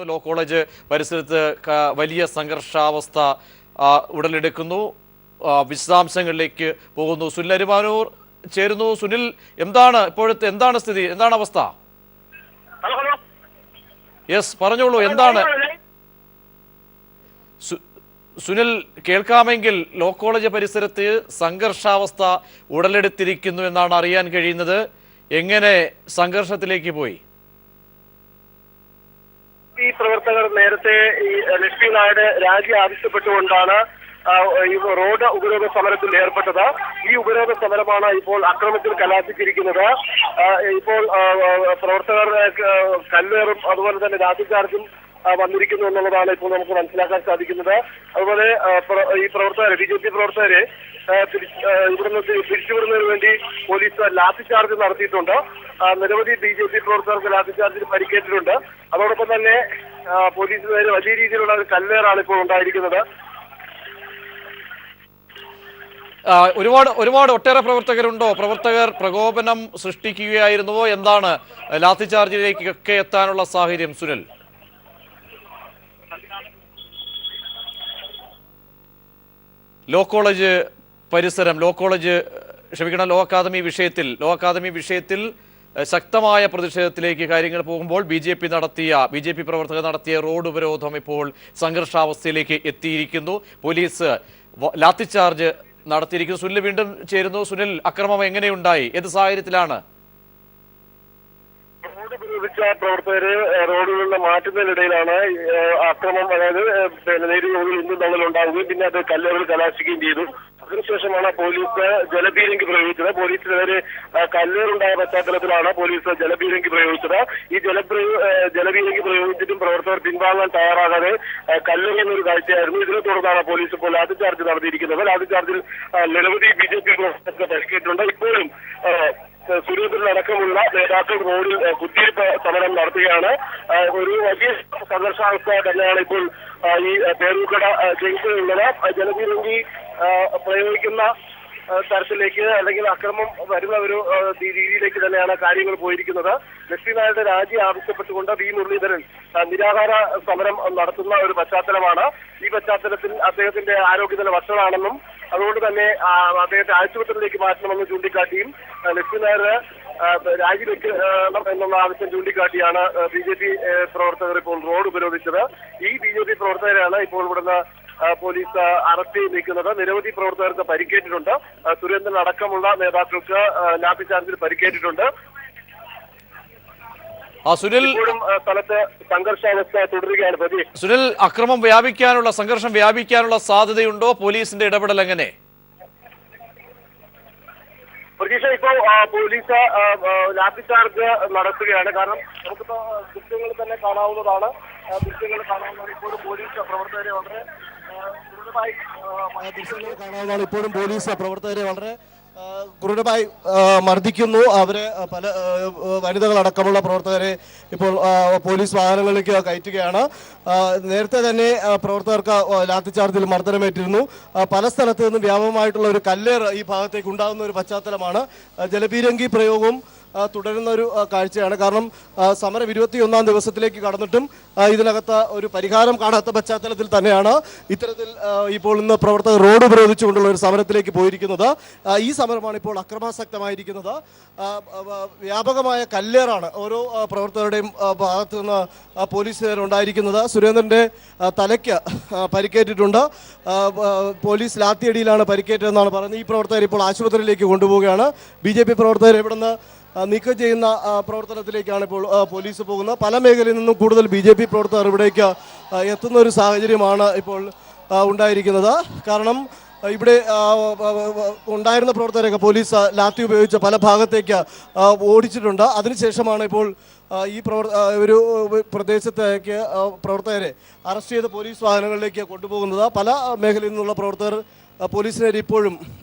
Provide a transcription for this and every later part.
Law college പരിസരത്ത് വലിയ സംഘർഷാവസ്ഥ ഉടലെടുക്കുന്നു. വിശദാംശങ്ങളിലേക്ക് പോകുന്നു. സുനിൽ അരിമാനൂർ ചേരുന്നു. സുനിൽ, എന്താണ് സ്ഥിതി, എന്താണ് അവസ്ഥ? യെസ്, പറഞ്ഞോളൂ, എന്താണ്? സുനിൽ, കേൾക്കാമെങ്കിൽ. ലോ കോളേജ് പരിസരത്ത് സംഘർഷാവസ്ഥ ഉടലെടുത്തിരിക്കുന്നു എന്നാണ് അറിയാൻ കഴിയുന്നത്. എങ്ങനെ സംഘർഷത്തിലേക്ക് പോയി? ഈ പ്രവർത്തകർ നേരത്തെ ഈ ലക്ഷ്മി നായരുടെ രാജി ആവശ്യപ്പെട്ടുകൊണ്ടാണ് ഈ റോഡ് ഉപരോധ സമരത്തിൽ ഏർപ്പെട്ടത്. ഈ ഉപരോധ സമരമാണ് ഇപ്പോൾ അക്രമത്തിൽ കലാശിച്ചിരിക്കുന്നത്. ഇപ്പോൾ പ്രവർത്തകർ കല്ലേറും അതുപോലെ തന്നെ ലാത്തിചാർജും വന്നിരിക്കുന്നു എന്നുള്ളതാണ് ഇപ്പോൾ നമുക്ക് മനസ്സിലാക്കാൻ സാധിക്കുന്നത്. അതുപോലെ ഈ പ്രവർത്തകരെ, BJP പ്രവർത്തകരെ ഇവിടുന്ന് പിരിച്ചുവിടുന്നതിന് വേണ്ടി പോലീസ് ലാത്തിചാർജ് നടത്തിയിട്ടുണ്ട്. നിരവധി BJP പ്രവർത്തകർക്ക് ലാത്തിചാർജിൽ പരിക്കേറ്റിട്ടുണ്ട്. അതോടൊപ്പം തന്നെ പോലീസിന് നേരെ വലിയ രീതിയിലുള്ള ഒരു കല്ലേറാണ് ഇപ്പോൾ ഉണ്ടായിരിക്കുന്നത്. ഒട്ടേറെ പ്രവർത്തകരുണ്ടോ? പ്രവർത്തകർ പ്രകോപനം സൃഷ്ടിക്കുകയായിരുന്നുവോ? എന്താണ് ലാത്തിചാർജിലേക്കൊക്കെ എത്താനുള്ള സാഹചര്യം സുനിൽ? ലോ കോളേജ് പരിസരം, ലോ അക്കാദമി വിഷയത്തിൽ ശക്തമായ പ്രതിഷേധത്തിലേക്ക് കാര്യങ്ങൾ പോകുമ്പോൾ BJP പ്രവർത്തകർ നടത്തിയ റോഡ് ഉപരോധം ഇപ്പോൾ സംഘർഷാവസ്ഥയിലേക്ക് എത്തിയിരിക്കുന്നു. പോലീസ് ലാത്തിചാർജ് നടത്തിയിരിക്കുന്നു. സുനിൽ വീണ്ടും ചേരുന്നു. സുനിൽ, അക്രമം എങ്ങനെയുണ്ടായി? ഏത് സാഹചര്യത്തിലാണ്? റോഡ് ഉപരോധിച്ച പ്രവർത്തകര് റോഡുകളിൽ മാറ്റുന്നതിനിടയിലാണ് അക്രമം, അതായത് നേരിയ തോതിൽ ഇന്നും തമ്മിലുണ്ടാവുകയും പിന്നെ അത് കല്ലുകൾ കലാശിക്കുകയും ചെയ്തു. അതിനുശേഷമാണ് പോലീസ് ജലപീരങ്കി പ്രയോഗിച്ചത്. പോലീസിനെതിരെ കല്ലേറുണ്ടായ പശ്ചാത്തലത്തിലാണ് പോലീസ് ജലപീരങ്കി പ്രയോഗിച്ചത്. ഈ ജലപീരങ്കി പ്രയോഗിച്ചിട്ടും പ്രവർത്തകർ പിൻവാങ്ങാൻ തയ്യാറാകാതെ കല്ലെറിയുന്ന ഒരു കാഴ്ചയായിരുന്നു. ഇതിനെ തുടർന്നാണ് പോലീസ് ഇപ്പോൾ ലാത്തിചാർജ് നടത്തിയിരിക്കുന്നത്. ലാത്തിചാർജിൽ നിരവധി BJP പ്രവർത്തകർക്ക് പരിക്കേറ്റിട്ടുണ്ട്. ഇപ്പോഴും സുരേന്ദ്രനടക്കമുള്ള നേതാക്കൾ റോഡിൽ കുത്തിയിരിപ്പ് സമരം നടത്തുകയാണ്. ഒരു വലിയ സംഘർഷാവസ്ഥ തന്നെയാണ് ഇപ്പോൾ ഈ പേരൂർക്കട ജംഗ്ഷനിലുള്ളത്. ജലപീരങ്കി പ്രയോഗിക്കുന്ന തരത്തിലേക്ക് അല്ലെങ്കിൽ അക്രമം വരുന്ന ഒരു രീതിയിലേക്ക് തന്നെയാണ് കാര്യങ്ങൾ പോയിരിക്കുന്നത്. ലക്ഷ്മി നായരുടെ രാജി ആവശ്യപ്പെട്ടുകൊണ്ട് V. മുരളീധരൻ നിരാഹാര സമരം നടത്തുന്ന ഒരു പശ്ചാത്തലമാണ്. ഈ പശ്ചാത്തലത്തിൽ അദ്ദേഹത്തിന്റെ ആരോഗ്യനില വഷളാണെന്നും അതുകൊണ്ട് തന്നെ അദ്ദേഹത്തെ ആശുപത്രിയിലേക്ക് മാറ്റണമെന്ന് ചൂണ്ടിക്കാട്ടിയും ലക്ഷ്മി നായർ രാജിവെക്കണം എന്നുള്ള ആവശ്യം ചൂണ്ടിക്കാട്ടിയാണ് BJP പ്രവർത്തകർ ഇപ്പോൾ റോഡ് ഉപരോധിച്ചത്. ഈ BJP പ്രവർത്തകരാണ് ഇപ്പോൾ ഇവിടുന്ന് പോലീസ് അറസ്റ്റ് ചെയ്തിരിക്കുന്നത്. നിരവധി പ്രവർത്തകർക്ക് പരിക്കേറ്റിട്ടുണ്ട്. സുരേന്ദ്രൻ അടക്കമുള്ള നേതാക്കൾക്ക് ലാത്തിചാർജിൽ പരിക്കേറ്റിട്ടുണ്ട്. ഇപ്പോഴും സ്ഥലത്ത് സംഘർഷാവസ്ഥ തുടരുകയാണ്. സുനിൽ, സംഘർഷം വ്യാപിക്കാനുള്ള സാധ്യതയുണ്ടോ? പോലീസിന്റെ ഇടപെടൽ എങ്ങനെ? പ്രതീക്ഷ, ഇപ്പോൾ പോലീസ് ലാത്തിചാർജ് നടത്തുകയാണ്. കാരണം നമുക്കിപ്പോ ദൃശ്യങ്ങൾ തന്നെ കാണാവുന്നതാണ്. ഇപ്പോഴും പോലീസ് പ്രവർത്തകരെ വളരെ ക്രൂരമായി മർദ്ദിക്കുന്നു. അവരെ പല വനിതകളടക്കമുള്ള പ്രവർത്തകരെ ഇപ്പോൾ പോലീസ് വാഹനങ്ങളിലേക്ക് കയറ്റുകയാണ്. നേരത്തെ തന്നെ പ്രവർത്തകർക്ക് ലാത്തിചാർജിൽ മർദ്ദനമേറ്റിരുന്നു. പല സ്ഥലത്ത് നിന്നും വ്യാപകമായിട്ടുള്ള ഒരു കല്ലേറ് ഈ ഭാഗത്തേക്ക് ഉണ്ടാകുന്ന ഒരു പശ്ചാത്തലമാണ്. ജലപീരങ്കി പ്രയോഗവും തുടരുന്ന ഒരു കാഴ്ചയാണ്. കാരണം സമരം 21ാം ദിവസത്തിലേക്ക് കടന്നിട്ടും ഇതിനകത്ത് ഒരു പരിഹാരം കാണാത്ത പശ്ചാത്തലത്തിൽ തന്നെയാണ് ഇത്തരത്തിൽ ഇപ്പോൾ ഇന്ന് പ്രവർത്തകർ റോഡ് ഉപരോധിച്ചുകൊണ്ടുള്ള ഒരു സമരത്തിലേക്ക് പോയിരിക്കുന്നത്. ഈ സമരമാണ് ഇപ്പോൾ അക്രമാസക്തമായിരിക്കുന്നത്. വ്യാപകമായ കല്ലേറാണ് ഓരോ പ്രവർത്തകരുടെയും ഭാഗത്തു നിന്ന് പോലീസുകാരുണ്ടായിരിക്കുന്നത്. സുരേന്ദ്രൻ്റെ തലയ്ക്ക് പരിക്കേറ്റിട്ടുണ്ട്. പോലീസ് ലാത്തിയടിയിലാണ് പരിക്കേറ്റതെന്നാണ് പറയുന്നത്. ഈ പ്രവർത്തകർ ഇപ്പോൾ ആശുപത്രിയിലേക്ക് കൊണ്ടുപോവുകയാണ്. BJP പ്രവർത്തകർ ഇവിടുന്ന് നീക്കം ചെയ്യുന്ന പ്രവർത്തനത്തിലേക്കാണ് ഇപ്പോൾ പോലീസ് പോകുന്നത്. പല മേഖലയിൽ നിന്നും കൂടുതൽ BJP പ്രവർത്തകർ ഇവിടേക്ക് എത്തുന്ന ഒരു സാഹചര്യമാണ് ഇപ്പോൾ ഉണ്ടായിരിക്കുന്നത്. കാരണം ഇവിടെ ഉണ്ടായിരുന്ന പ്രവർത്തകരൊക്കെ പോലീസ് ലാത്തി ഉപയോഗിച്ച് പല ഭാഗത്തേക്ക് ഓടിച്ചിട്ടുണ്ട്. അതിനുശേഷമാണ് ഇപ്പോൾ ഈ ഒരു പ്രദേശത്തേക്ക് പ്രവർത്തകരെ അറസ്റ്റ് ചെയ്ത് പോലീസ് വാഹനങ്ങളിലേക്ക് കൊണ്ടുപോകുന്നത്. പല മേഖലയിൽ നിന്നുള്ള പ്രവർത്തകർ പോലീസിനെതിരെ ഇപ്പോഴും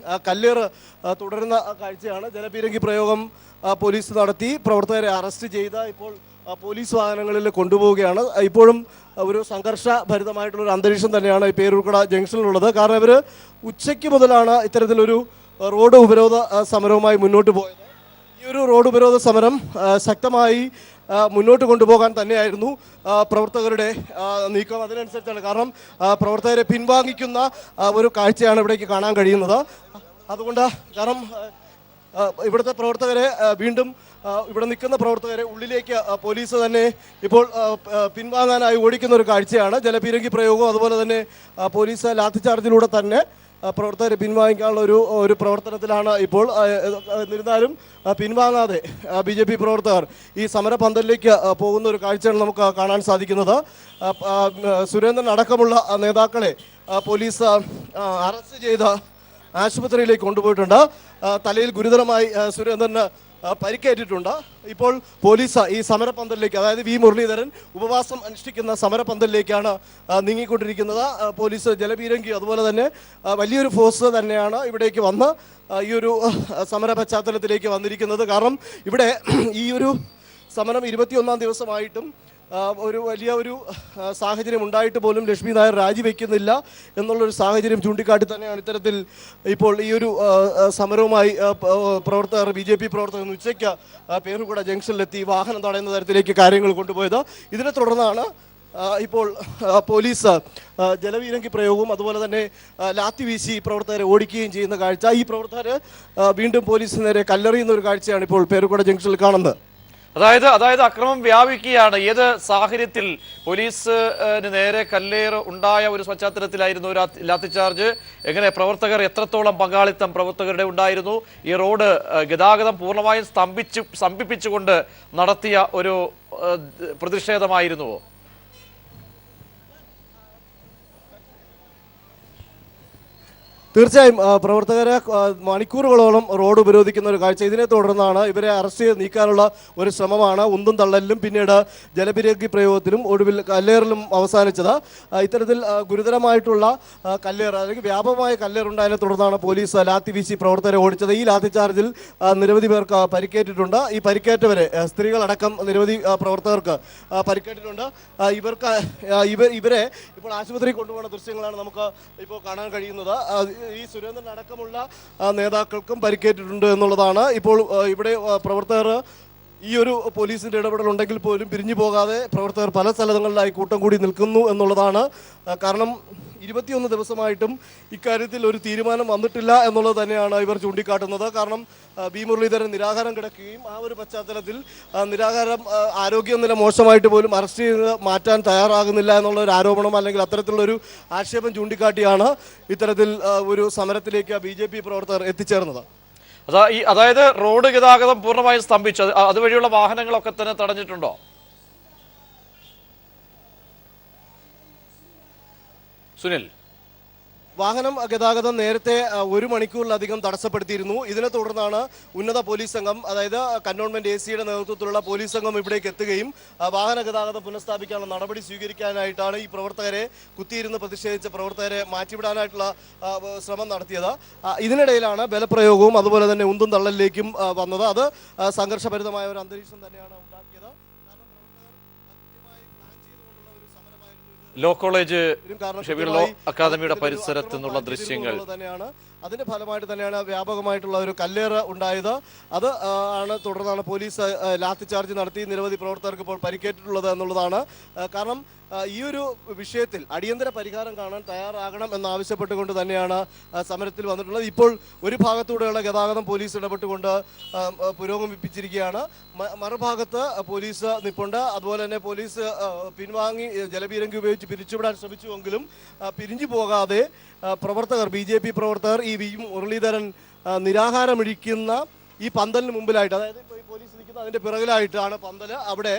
കല്ലേറ് തുടരുന്ന കാഴ്ചയാണ്. ജലപീരങ്കി പ്രയോഗം പോലീസ് നടത്തി പ്രവർത്തകരെ അറസ്റ്റ് ചെയ്ത് ഇപ്പോൾ പോലീസ് വാഹനങ്ങളിൽ കൊണ്ടുപോവുകയാണ്. ഇപ്പോഴും ഒരു സംഘർഷഭരിതമായിട്ടുള്ളൊരു അന്തരീക്ഷം തന്നെയാണ് ഈ പേരൂർക്കട ജംഗ്ഷനിലുള്ളത്. കാരണം ഇവർ ഉച്ചയ്ക്ക് മുതലാണ് ഇത്തരത്തിലൊരു റോഡ് ഉപരോധ സമരവുമായി മുന്നോട്ട് പോയത്. ഈ ഈ ഒരു റോഡ് ഉപരോധ സമരം ശക്തമായി മുന്നോട്ട് കൊണ്ടുപോകാൻ തന്നെയായിരുന്നു പ്രവർത്തകരുടെ നീക്കം. അതിനനുസരിച്ചാണ്, കാരണം പ്രവർത്തകരെ പിൻവാങ്ങിക്കുന്ന ഒരു കാഴ്ചയാണ് ഇവിടേക്ക് കാണാൻ കഴിയുന്നത്. അതുകൊണ്ട് കാരണം ഇവിടുത്തെ പ്രവർത്തകരെ വീണ്ടും ഇവിടെ നിൽക്കുന്ന പ്രവർത്തകരെ ഉള്ളിലേക്ക് പോലീസ് തന്നെ ഇപ്പോൾ പിൻവാങ്ങാനായി ഓടിക്കുന്ന ഒരു കാഴ്ചയാണ്. ജലപീരങ്കി പ്രയോഗവും അതുപോലെ തന്നെ പോലീസ് ലാത്തിചാർജിലൂടെ തന്നെ പ്രവർത്തകരെ പിൻവാങ്ങിക്കാനുള്ള ഒരു പ്രവർത്തനത്തിലാണ് ഇപ്പോൾ. എന്നിരുന്നാലും പിൻവാങ്ങാതെ BJP പ്രവർത്തകർ ഈ സമരപന്തലിലേക്ക് പോകുന്ന ഒരു കാഴ്ചയാണ് നമുക്ക് കാണാൻ സാധിക്കുന്നത്. സുരേന്ദ്രൻ അടക്കമുള്ള നേതാക്കളെ പോലീസ് അറസ്റ്റ് ചെയ്ത് ആശുപത്രിയിലേക്ക് കൊണ്ടുപോയിട്ടുണ്ട്. തലയിൽ ഗുരുതരമായി സുരേന്ദ്രന് പരിക്കേറ്റിട്ടുണ്ട്. ഇപ്പോൾ പോലീസ് ഈ സമരപന്തലിലേക്ക്, അതായത് വി മുരളീധരൻ ഉപവാസം അനുഷ്ഠിക്കുന്ന സമരപന്തലിലേക്കാണ് നീങ്ങിക്കൊണ്ടിരിക്കുന്നത്. പോലീസ് ജലപീരങ്കി അതുപോലെ തന്നെ വലിയൊരു ഫോഴ്സ് തന്നെയാണ് ഇവിടേക്ക് വന്ന് ഈ ഒരു സമര പശ്ചാത്തലത്തിലേക്ക് വന്നിരിക്കുന്നത്. കാരണം ഇവിടെ ഈ ഒരു സമരം 21-ാം ദിവസമായിട്ടും ഒരു വലിയ ഒരു സാഹചര്യം ഉണ്ടായിട്ട് പോലും ലക്ഷ്മി നായർ രാജിവെക്കുന്നില്ല എന്നുള്ളൊരു സാഹചര്യം ചൂണ്ടിക്കാട്ടി തന്നെയാണ് ഇത്തരത്തിൽ ഇപ്പോൾ ഈ ഒരു സമരവുമായി പ്രവർത്തകർ BJP പ്രവർത്തകർ ഉച്ചയ്ക്ക് പേരുകൂട ജംഗ്ഷനിലെത്തി വാഹനം തടയുന്ന തരത്തിലേക്ക് കാര്യങ്ങൾ കൊണ്ടുപോയത്. ഇതിനെ തുടർന്നാണ് ഇപ്പോൾ പോലീസ് ജലപീരങ്കി പ്രയോഗവും അതുപോലെ തന്നെ ലാത്തി വീശി പ്രവർത്തകരെ ഓടിക്കുകയും ചെയ്യുന്ന കാഴ്ച. ഈ പ്രവർത്തകർ വീണ്ടും പോലീസിന് നേരെ കല്ലെറിയുന്ന ഒരു കാഴ്ചയാണ് ഇപ്പോൾ പേരുകൂട ജംഗ്ഷനിൽ കാണുന്നത്. അതായത് അക്രമം വ്യാപിക്കുകയാണ്. ഏത് സാഹചര്യത്തിൽ പോലീസിന് നേരെ കല്ലേറ് ഉണ്ടായ ഒരു പശ്ചാത്തലത്തിലായിരുന്നു ഒരു ലാത്തിചാർജ്? എങ്ങനെ പ്രവർത്തകർ, എത്രത്തോളം പങ്കാളിത്തം പ്രവർത്തകരുടെ ഉണ്ടായിരുന്നു? ഈ റോഡ് ഗതാഗതം പൂർണ്ണമായും സ്തംഭിപ്പിച്ചുകൊണ്ട് നടത്തിയ ഒരു പ്രതിഷേധമായിരുന്നുവോ? തീർച്ചയായും പ്രവർത്തകരെ മണിക്കൂറുകളോളം റോഡ് ഉപരോധിക്കുന്ന ഒരു കാഴ്ച. ഇതിനെ തുടർന്നാണ് ഇവരെ അറസ്റ്റ് ചെയ്ത് നീക്കാനുള്ള ഒരു ശ്രമമാണ് ഉന്തും തള്ളലിലും പിന്നീട് ജലപീരങ്കി പ്രയോഗത്തിലും ഒടുവിൽ കല്ലേറിലും അവസാനിച്ചത്. ഇത്തരത്തിൽ ഗുരുതരമായിട്ടുള്ള കല്ലേറ് അല്ലെങ്കിൽ വ്യാപകമായ കല്ലേറുണ്ടായതിനെ തുടർന്നാണ് പോലീസ് ലാത്തി വീശി പ്രവർത്തകരെ ഓടിച്ചത്. ഈ ലാത്തി ചാർജിൽ നിരവധി പേർക്ക് പരിക്കേറ്റിട്ടുണ്ട്. ഈ പരിക്കേറ്റവരെ, സ്ത്രീകളടക്കം നിരവധി പ്രവർത്തകർക്ക് പരിക്കേറ്റിട്ടുണ്ട്. ഇവരെ ഇപ്പോൾ ആശുപത്രിയിൽ കൊണ്ടുപോകുന്ന ദൃശ്യങ്ങളാണ് നമുക്ക് ഇപ്പോൾ കാണാൻ കഴിയുന്നത്. ഈ സുരേന്ദ്രൻ അടക്കമുള്ള നേതാക്കൾക്കും പരിക്കേറ്റിട്ടുണ്ട് എന്നുള്ളതാണ്. ഇപ്പോൾ ഇവിടെ പ്രവർത്തകർ ഈ ഒരു പോലീസിന്റെ ഇടപെടലുണ്ടെങ്കിൽ പോലും പിരിഞ്ഞു പോകാതെ പ്രവർത്തകർ പല സ്ഥലങ്ങളിലായി കൂട്ടം കൂടി നിൽക്കുന്നു എന്നുള്ളതാണ്. കാരണം 21 ദിവസമായിട്ടും ഇക്കാര്യത്തിൽ ഒരു തീരുമാനം വന്നിട്ടില്ല എന്നുള്ളത് തന്നെയാണ് ഇവർ ചൂണ്ടിക്കാട്ടുന്നത്. കാരണം വി മുരളീധരൻ നിരാഹാരം കിടക്കുകയും ആ ഒരു പശ്ചാത്തലത്തിൽ നിരാഹാരം ആരോഗ്യനില മോശമായിട്ട് പോലും അറസ്റ്റ് ചെയ്ത് മാറ്റാൻ തയ്യാറാകുന്നില്ല എന്നുള്ള ഒരു ആരോപണം അല്ലെങ്കിൽ അത്തരത്തിലുള്ളൊരു ആക്ഷേപം ചൂണ്ടിക്കാട്ടിയാണ് ഇത്തരത്തിൽ ഒരു സമരത്തിലേക്ക് BJP പ്രവർത്തകർ എത്തിച്ചേർന്നത്. അതായത് റോഡ് ഗതാഗതം പൂർണ്ണമായും സ്തംഭിച്ചു. അതുവഴിയുള്ള വാഹനങ്ങളൊക്കെ തന്നെ തടഞ്ഞിട്ടുണ്ടോ? സുനിൽ, വാഹനം ഗതാഗതം നേരത്തെ 1 മണിക്കൂറിലധികം തടസ്സപ്പെടുത്തിയിരുന്നു. ഇതിനെ തുടർന്നാണ് ഉന്നത പോലീസ് സംഘം, അതായത് കന്റോൺമെന്റ് AC-യുടെ നേതൃത്വത്തിലുള്ള പോലീസ് സംഘം ഇവിടേക്ക് എത്തുകയും വാഹന ഗതാഗതം പുനഃസ്ഥാപിക്കാനുള്ള നടപടി സ്വീകരിക്കാനായിട്ടാണ് ഈ പ്രവർത്തകരെ, കുത്തിയിരുന്ന് പ്രതിഷേധിച്ച പ്രവർത്തകരെ മാറ്റിവിടാനായിട്ടുള്ള ശ്രമം നടത്തിയത്. ഇതിനിടയിലാണ് ബലപ്രയോഗവും അതുപോലെ തന്നെ ഉന്തും തള്ളലിലേക്കും വന്നത്. അത് സംഘർഷഭരിതമായ ഒരു അന്തരീക്ഷം തന്നെയാണ് ഉണ്ടാക്കിയത്. ലോ കോളേജ് ലോ അക്കാദമിയുടെ പരിസരത്ത് നിന്നുള്ള ദൃശ്യങ്ങൾ തന്നെയാണ്. അതിന്റെ ഫലമായിട്ട് തന്നെയാണ് വ്യാപകമായിട്ടുള്ള ഒരു കല്ലേറ് ഉണ്ടായത്. അത് ആണ് തുടർന്നാണ് പോലീസ് ലാത്തിചാർജ് നടത്തി നിരവധി പ്രവർത്തകർക്ക് ഇപ്പോൾ പരിക്കേറ്റിട്ടുള്ളത് എന്നുള്ളതാണ്. കാരണം ഈ ഒരു വിഷയത്തിൽ അടിയന്തര പരിഹാരം കാണാൻ തയ്യാറാകണം എന്നാവശ്യപ്പെട്ടുകൊണ്ട് തന്നെയാണ് സമരത്തിൽ വന്നിട്ടുള്ളത്. ഇപ്പോൾ ഒരു ഭാഗത്തൂടെയുള്ള ഗതാഗതം പോലീസ് ഇടപെട്ടുകൊണ്ട് പുരോഗമിപ്പിച്ചിരിക്കുകയാണ്. മറുഭാഗത്ത് പോലീസ് നിൽപ്പുണ്ട്. അതുപോലെ തന്നെ പോലീസ് പിൻവാങ്ങി ജലപീരങ്കി ഉപയോഗിച്ച് പിരിച്ചുവിടാൻ ശ്രമിച്ചുവെങ്കിലും പിരിഞ്ഞു പോകാതെ പ്രവർത്തകർ, BJP പ്രവർത്തകർ ഈ വി മുരളീധരൻ നിരാഹാരമിരിക്കുന്ന ഈ പന്തലിന് മുമ്പിലായിട്ട്, അതായത് ഇപ്പോൾ ഈ പോലീസ് നിൽക്കുന്ന അതിൻ്റെ പിറകിലായിട്ടാണ് പന്തല്. അവിടെ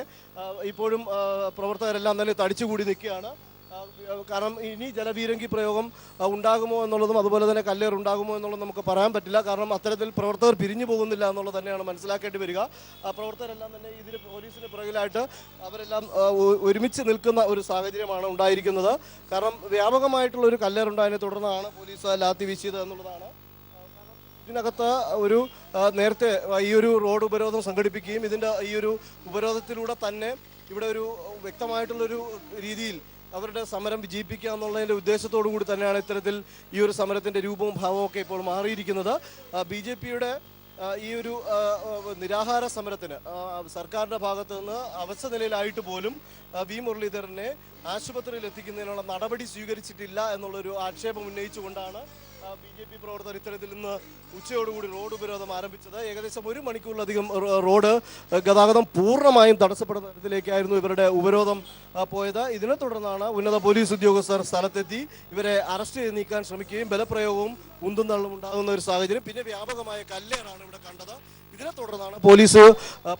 ഇപ്പോഴും പ്രവർത്തകരെല്ലാം തന്നെ തടിച്ചുകൂടി നിൽക്കുകയാണ്. കാരണം ഇനി ജലപീരങ്കി പ്രയോഗം ഉണ്ടാകുമോ എന്നുള്ളതും അതുപോലെ തന്നെ കല്ലേറ് ഉണ്ടാകുമോ എന്നുള്ളതും നമുക്ക് പറയാൻ പറ്റില്ല. കാരണം അത്തരത്തിൽ പ്രവർത്തകർ പിരിഞ്ഞു പോകുന്നില്ല എന്നുള്ളത് തന്നെയാണ് മനസ്സിലാക്കേണ്ടി വരിക. പ്രവർത്തകരെല്ലാം തന്നെ ഇതിന് പോലീസിന് പിറകിലായിട്ട് അവരെല്ലാം ഒരുമിച്ച് നിൽക്കുന്ന ഒരു സാഹചര്യമാണ് ഉണ്ടായിരിക്കുന്നത്. കാരണം വ്യാപകമായിട്ടുള്ള ഒരു കല്ലേറുണ്ടായതിനെ തുടർന്നാണ് പോലീസ് ലാത്തി വീശിയത് എന്നുള്ളതാണ്. ഇതിനകത്ത് ഒരു നേരത്തെ ഈ ഒരു റോഡ് ഉപരോധം സംഘടിപ്പിക്കുകയും ഈ ഒരു ഉപരോധത്തിലൂടെ തന്നെ ഇവിടെ ഒരു വ്യക്തമായിട്ടുള്ളൊരു രീതിയിൽ അവരുടെ സമരം വിജയിപ്പിക്കുക എന്നുള്ളതിൻ്റെ ഉദ്ദേശത്തോടു കൂടി തന്നെയാണ് ഇത്തരത്തിൽ ഈ ഒരു സമരത്തിൻ്റെ രൂപവും ഭാവവും ഒക്കെ ഇപ്പോൾ മാറിയിരിക്കുന്നത്. BJPയുടെ ഈ ഒരു നിരാഹാര സമരത്തിന് സർക്കാരിൻ്റെ ഭാഗത്ത് നിന്ന് അവസ്ഥ നിലയിലായിട്ട് പോലും വി മുരളീധരനെ ആശുപത്രിയിൽ എത്തിക്കുന്നതിനുള്ള നടപടി സ്വീകരിച്ചിട്ടില്ല എന്നുള്ളൊരു ആക്ഷേപം ഉന്നയിച്ചുകൊണ്ടാണ് BJP പ്രവർത്തകർ ഇത്തരത്തിൽ ഇന്ന് ഉച്ചയോടുകൂടി റോഡ് ഉപരോധം ആരംഭിച്ചത്. ഏകദേശം 1 മണിക്കൂറിലധികം റോഡ് ഗതാഗതം പൂർണ്ണമായും തടസ്സപ്പെടുന്ന തരത്തിലേക്കായിരുന്നു ഇവരുടെ ഉപരോധം പോയത്. ഇതിനെ തുടർന്നാണ് ഉന്നത പോലീസ് ഉദ്യോഗസ്ഥർ സ്ഥലത്തെത്തി ഇവരെ അറസ്റ്റ് ചെയ്ത് നീക്കാൻ ശ്രമിക്കുകയും ബലപ്രയോഗവും ഉന്തും തള്ളും ഉണ്ടാകുന്ന ഒരു സാഹചര്യം, പിന്നെ വ്യാപകമായ കല്ലേറാണ് ഇവിടെ കണ്ടത്. ഇതിനെ തുടർന്നാണ് പോലീസ്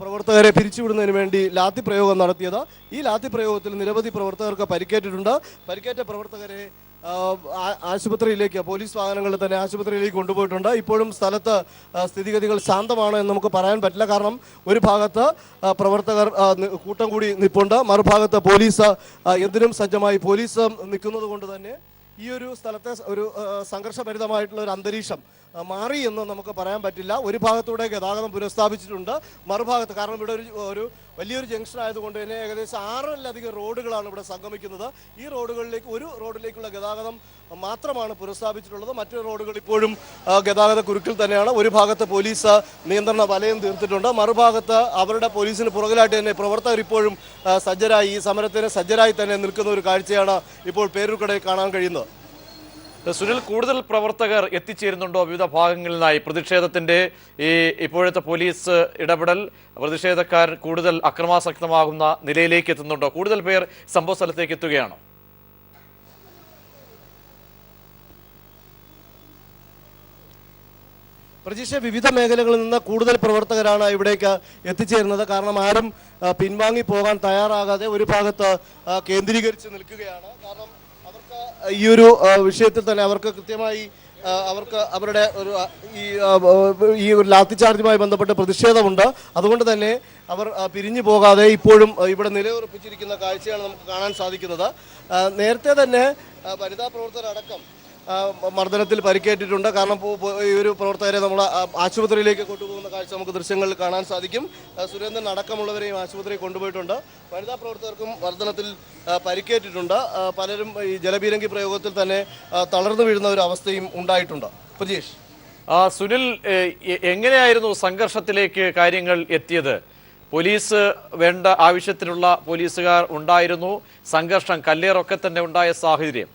പ്രവർത്തകരെ പിരിച്ചുവിടുന്നതിന് വേണ്ടി ലാത്തി പ്രയോഗം നടത്തിയത്. ഈ ലാത്തി പ്രയോഗത്തിൽ നിരവധി പ്രവർത്തകർക്ക് പരിക്കേറ്റിട്ടുണ്ട്. പരിക്കേറ്റ പ്രവർത്തകരെ ആശുപത്രിയിലേക്ക്, പോലീസ് വാഹനങ്ങളിൽ തന്നെ ആശുപത്രിയിലേക്ക് കൊണ്ടുപോയിട്ടുണ്ട്. ഇപ്പോഴും സ്ഥലത്ത് സ്ഥിതിഗതികൾ ശാന്തമാണ് എന്ന് നമുക്ക് പറയാൻ പറ്റില്ല. കാരണം ഒരു ഭാഗത്ത് പ്രവർത്തകർ കൂട്ടം കൂടി നിൽപ്പുണ്ട്, മറുഭാഗത്ത് പോലീസ് എന്തിനും സജ്ജമായി പോലീസ് നിൽക്കുന്നത് കൊണ്ട് തന്നെ ഈ ഒരു സ്ഥലത്തെ ഒരു സംഘർഷഭരിതമായിട്ടുള്ള ഒരു അന്തരീക്ഷം മാറി എന്ന് നമുക്ക് പറയാൻ പറ്റില്ല. ഒരു ഭാഗത്തൂടെ ഗതാഗതം പുനഃസ്ഥാപിച്ചിട്ടുണ്ട്, മറുഭാഗത്ത് കാരണം ഇവിടെ ഒരു വലിയൊരു ജംഗ്ഷൻ ആയതുകൊണ്ട് തന്നെ ഏകദേശം 6-ലധികം റോഡുകളാണ് ഇവിടെ സംഗമിക്കുന്നത്. ഈ റോഡുകളിലേക്ക്, ഒരു റോഡിലേക്കുള്ള ഗതാഗതം മാത്രമാണ് പുനഃസ്ഥാപിച്ചിട്ടുള്ളത്. മറ്റു റോഡുകൾ ഇപ്പോഴും ഗതാഗത കുരുക്കിൽ തന്നെയാണ്. ഒരു ഭാഗത്ത് പോലീസ് നിയന്ത്രണ വലയം തീർത്തിട്ടുണ്ട്, മറുഭാഗത്ത് അവരുടെ പോലീസിന് പുറകിലായിട്ട് തന്നെ പ്രവർത്തകർ ഇപ്പോഴും സജ്ജരായി, ഈ സമരത്തിന് സജ്ജരായി തന്നെ നിൽക്കുന്ന ഒരു കാഴ്ചയാണ് ഇപ്പോൾ പേരൂർക്കടയിൽ കാണാൻ കഴിയുന്നത്. സുനിൽ, കൂടുതൽ പ്രവർത്തകർ എത്തിച്ചേരുന്നുണ്ടോ വിവിധ ഭാഗങ്ങളിൽ നിന്നായി? പ്രതിഷേധത്തിന്റെ ഇപ്പോഴത്തെ പോലീസ് ഇടപെടൽ പ്രതിഷേധക്കാർ കൂടുതൽ അക്രമാസക്തമാകുന്ന നിലയിലേക്ക് എത്തുന്നുണ്ടോ? കൂടുതൽ പേർ സംഭവ സ്ഥലത്തേക്ക് എത്തുകയാണോ? പ്രതീക്ഷ വിവിധ മേഖലകളിൽ നിന്ന് കൂടുതൽ പ്രവർത്തകരാണ് ഇവിടേക്ക് എത്തിച്ചേരുന്നത്. കാരണം ആരും പിൻവാങ്ങി പോകാൻ തയ്യാറാകാതെ ഒരു ഭാഗത്ത് കേന്ദ്രീകരിച്ച് നിൽക്കുകയാണ്. കാരണം അവർക്ക് ഈ ഒരു വിഷയത്തിൽ തന്നെ അവർക്ക് കൃത്യമായി അവരുടെ ഒരു ഈ ഒരു ലാത്തിചാർജുമായി ബന്ധപ്പെട്ട് പ്രതിഷേധമുണ്ട്. അതുകൊണ്ട് തന്നെ അവർ പിരിഞ്ഞു പോകാതെ ഇപ്പോഴും ഇവിടെ നിലയുറപ്പിച്ചിരിക്കുന്ന കാഴ്ചയാണ് നമുക്ക് കാണാൻ സാധിക്കുന്നത്. നേരത്തെ തന്നെ വനിതാ പ്രവർത്തകരടക്കം മർദ്ദനത്തിൽ പരിക്കേറ്റിട്ടുണ്ട്. കാരണം ഈ ഒരു പ്രവർത്തകരെ നമ്മൾ ആശുപത്രിയിലേക്ക് കൊണ്ടുപോകുന്ന കാഴ്ച നമുക്ക് ദൃശ്യങ്ങളിൽ കാണാൻ സാധിക്കും. സുരേന്ദ്രൻ അടക്കമുള്ളവരെയും ആശുപത്രിയിൽ കൊണ്ടുപോയിട്ടുണ്ട്. വനിതാ പ്രവർത്തകർക്കും മർദ്ദനത്തിൽ പരിക്കേറ്റിട്ടുണ്ട്. പലരും ഈ ജലപീരങ്കി പ്രയോഗത്തിൽ തന്നെ തളർന്നു വീഴുന്ന ഒരു അവസ്ഥയും ഉണ്ടായിട്ടുണ്ട്. പ്രജീഷ്, സുനിൽ, എങ്ങനെയായിരുന്നു സംഘർഷത്തിലേക്ക് കാര്യങ്ങൾ എത്തിയത്? പോലീസ് വേണ്ട ആവശ്യത്തിനുള്ള പോലീസുകാർ ഉണ്ടായിരുന്നു, സംഘർഷം കല്ലേറൊക്കെ തന്നെ ഉണ്ടായ സാഹചര്യം?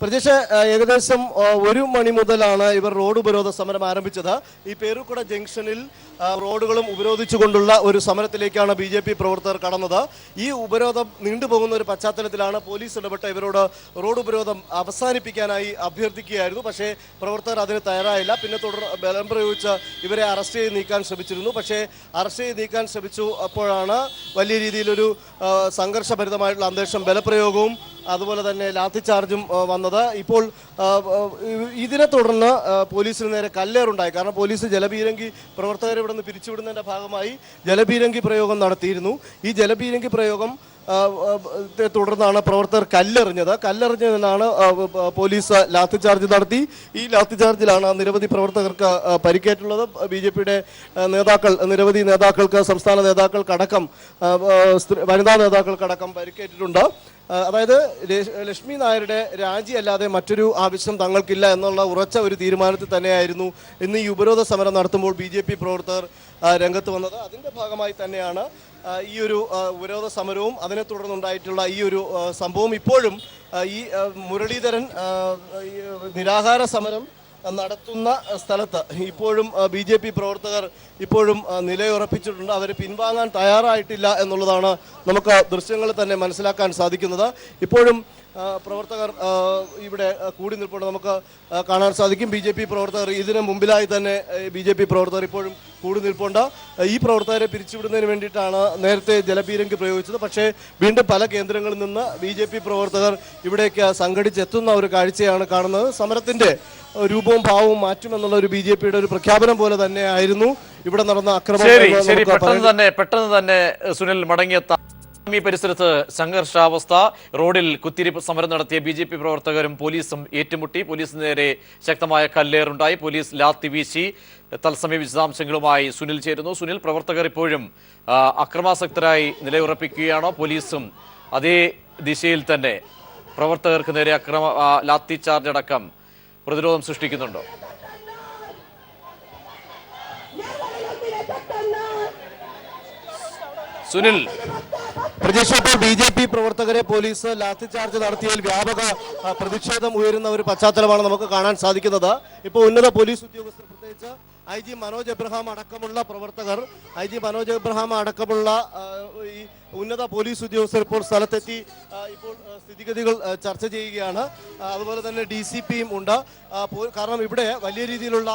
പ്രതീക്ഷ ഏകദേശം 1 മണി മുതലാണ് ഇവർ റോഡ് ഉപരോധ സമരം ആരംഭിച്ചത്. ഈ പേരൂർക്കട ജംഗ്ഷനിൽ റോഡുകളും ഉപരോധിച്ചുകൊണ്ടുള്ള ഒരു സമരത്തിലേക്കാണ് BJP പ്രവർത്തകർ കടന്നത്. ഈ ഉപരോധം നീണ്ടുപോകുന്ന ഒരു പശ്ചാത്തലത്തിലാണ് പോലീസ് ഇടപെട്ട ഇവരോട് റോഡ് ഉപരോധം അവസാനിപ്പിക്കാനായി അഭ്യർത്ഥിക്കുകയായിരുന്നു. പക്ഷേ പ്രവർത്തകർ അതിന് തയ്യാറായില്ല. പിന്നെ ബലം പ്രയോഗിച്ച് ഇവരെ അറസ്റ്റ് ചെയ്ത് നീക്കാൻ ശ്രമിച്ചിരുന്നു. പക്ഷേ അറസ്റ്റ് ചെയ്ത് നീക്കാൻ ശ്രമിച്ചു അപ്പോഴാണ് വലിയ രീതിയിലൊരു സംഘർഷഭരിതമായിട്ടുള്ള അന്തരീക്ഷം, ബലപ്രയോഗവും അതുപോലെ തന്നെ ലാത്തിചാർജും വന്നത്. ഇപ്പോൾ ഇതിനെ തുടർന്ന് പോലീസിന് നേരെ കല്ലേറുണ്ടായി. കാരണം പോലീസ് ജലപീരങ്കി പ്രവർത്തകരെ ഇവിടെ നിന്ന് പിരിച്ചുവിടുന്നതിൻ്റെ ഭാഗമായി ജലപീരങ്കി പ്രയോഗം നടത്തിയിരുന്നു. ഈ ജലപീരങ്കി പ്രയോഗം തുടർന്നാണ് പ്രവർത്തകർ കല്ലെറിഞ്ഞതിനാണ് പോലീസ് ലാത്തിചാർജ് നടത്തി. ഈ ലാത്തിചാർജിലാണ് നിരവധി പ്രവർത്തകർക്ക് പരിക്കേറ്റുള്ളത്. BJPയുടെ നേതാക്കൾ, നിരവധി നേതാക്കൾക്ക്, സംസ്ഥാന നേതാക്കൾക്കടക്കം വനിതാ നേതാക്കൾക്കടക്കം പരിക്കേറ്റിട്ടുണ്ട്. അതായത് ലക്ഷ്മി നായരുടെ രാജി അല്ലാതെ മറ്റൊരു ആവശ്യം തങ്ങൾക്കില്ല എന്നുള്ള ഉറച്ച ഒരു തീരുമാനത്തിൽ തന്നെയായിരുന്നു ഇന്ന് ഈ ഉപരോധ സമരം നടത്തുമ്പോൾ BJP പ്രവർത്തകർ രംഗത്ത് വന്നത്. അതിൻ്റെ ഭാഗമായി തന്നെയാണ് ഈ ഒരു ഉപരോധ സമരവും അതിനെ തുടർന്നുണ്ടായിട്ടുള്ള ഈ ഒരു സംഭവം. ഇപ്പോഴും ഈ മുരളീധരൻ നിരാഹാര സമരം നടത്തുന്ന സ്ഥലത്ത് ഇപ്പോഴും BJP പ്രവർത്തകർ ഇപ്പോഴും നിലയുറപ്പിച്ചിട്ടുണ്ട്. അവർ പിൻവാങ്ങാൻ തയ്യാറായിട്ടില്ല എന്നുള്ളതാണ് നമുക്ക് ദൃശ്യങ്ങളിൽ തന്നെ മനസ്സിലാക്കാൻ സാധിക്കുന്നത്. ഇപ്പോഴും പ്രവർത്തകർ ഇവിടെ കൂടി നിൽപ്പുണ്ട്, നമുക്ക് കാണാൻ സാധിക്കും. BJP പ്രവർത്തകർ ഇതിന് മുമ്പിലായി തന്നെ BJP പ്രവർത്തകർ ഇപ്പോഴും കൂടി നിൽപ്പുണ്ട്. ഈ പ്രവർത്തകരെ പിരിച്ചുവിടുന്നതിന് വേണ്ടിയിട്ടാണ് നേരത്തെ ജലപീരങ്കി പ്രയോഗിച്ചത്. പക്ഷേ വീണ്ടും പല കേന്ദ്രങ്ങളിൽ നിന്ന് BJP പ്രവർത്തകർ ഇവിടേക്ക് സംഘടിച്ചെത്തുന്ന ഒരു കാഴ്ചയാണ് കാണുന്നത്. സമരത്തിന്റെ രൂപവും ഭാവവും മാറ്റുമെന്നുള്ള ഒരു BJPയുടെ ഒരു പ്രഖ്യാപനം പോലെ തന്നെ ആയിരുന്നു ഇവിടെ നടന്ന അക്രമം. പെട്ടെന്ന് തന്നെ സുനിൽ മടങ്ങിയെത്താം. ഈ പരിസരത്ത് സംഘർഷാവസ്ഥ, റോഡിൽ കുത്തിരിപ്പ് സമരം നടത്തിയ BJP പ്രവർത്തകരും പോലീസും ഏറ്റുമുട്ടി. പോലീസിന് നേരെ ശക്തമായ കല്ലേറുണ്ടായി, പോലീസ് ലാത്തി വീശി. തത്സമയ വിശദാംശങ്ങളുമായി സുനിൽ ചേരുന്നു. സുനിൽ, പ്രവർത്തകർ ഇപ്പോഴും അക്രമാസക്തരായി നിലയുറപ്പിക്കുകയാണോ? പോലീസും അതേ ദിശയിൽ തന്നെ പ്രവർത്തകർക്ക് നേരെ ലാത്തി ചാർജ് അടക്കം പ്രതിരോധം സൃഷ്ടിക്കുന്നുണ്ടോ? സുനിൽ, പ്രതീക്ഷ, ഇപ്പോൾ BJP പ്രവർത്തകരെ പോലീസ് ലാത്തിചാർജ് നടത്തിയതിൽ വ്യാപക പ്രതിഷേധം ഉയരുന്ന ഒരു പശ്ചാത്തലമാണ് നമുക്ക് കാണാൻ സാധിക്കുന്നത്. ഇപ്പോൾ ഉന്നത പോലീസ് ഉദ്യോഗസ്ഥർ, പ്രത്യേകിച്ച് IG മനോജ് എബ്രഹാം അടക്കമുള്ള പ്രവർത്തകർ, IG മനോജ് എബ്രഹാം അടക്കമുള്ള ഈ ഉന്നത പോലീസ് ഉദ്യോഗസ്ഥർ ഇപ്പോൾ സ്ഥലത്തെത്തി ഇപ്പോൾ സ്ഥിതിഗതികൾ ചർച്ച ചെയ്യുകയാണ്. അതുപോലെ തന്നെ DCPയും ഉണ്ട്. കാരണം ഇവിടെ വലിയ രീതിയിലുള്ള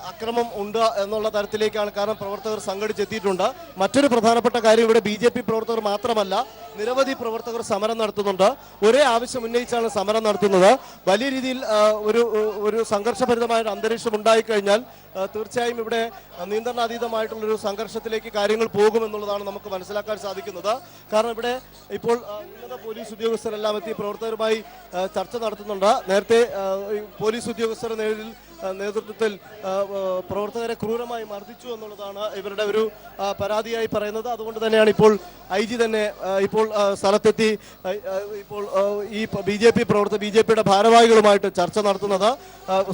അക്രമം ഉണ്ട് എന്നുള്ള തരത്തിലേക്കാണ്. കാരണം പ്രവർത്തകർ സംഘടിച്ചെത്തിയിട്ടുണ്ട്. മറ്റൊരു പ്രധാനപ്പെട്ട കാര്യം, ഇവിടെ BJP പ്രവർത്തകർ മാത്രമല്ല, നിരവധി പ്രവർത്തകർ സമരം നടത്തുന്നുണ്ട്. ഒരേ ആവശ്യം ഉന്നയിച്ചാണ് സമരം നടത്തുന്നത്. വലിയ രീതിയിൽ ഒരു സംഘർഷഭരിതമായ അന്തരീക്ഷം ഉണ്ടായിക്കഴിഞ്ഞാൽ തീർച്ചയായും ഇവിടെ നിയന്ത്രണാതീതമായിട്ടുള്ളൊരു സംഘർഷത്തിലേക്ക് കാര്യങ്ങൾ പോകുമെന്നുള്ളതാണ് നമുക്ക് മനസ്സിലാക്കാൻ സാധിക്കുന്നത്. കാരണം ഇവിടെ ഇപ്പോൾ ഉന്നത പോലീസ് ഉദ്യോഗസ്ഥരെല്ലാം എത്തി പ്രവർത്തകരുമായി ചർച്ച നടത്തുന്നുണ്ട്. നേരത്തെ പോലീസ് ഉദ്യോഗസ്ഥരുടെ നേതൃത്വത്തിൽ പ്രവർത്തകരെ ക്രൂരമായി മർദ്ദിച്ചു എന്നുള്ളതാണ് ഇവരുടെ ഒരു പരാതിയായി പറയുന്നത്. അതുകൊണ്ട് തന്നെയാണ് ഇപ്പോൾ IG തന്നെ ഇപ്പോൾ സ്ഥലത്തെത്തി ഇപ്പോൾ ഈ BJPയുടെ ഭാരവാഹികളുമായിട്ട് ചർച്ച നടത്തുന്നത്.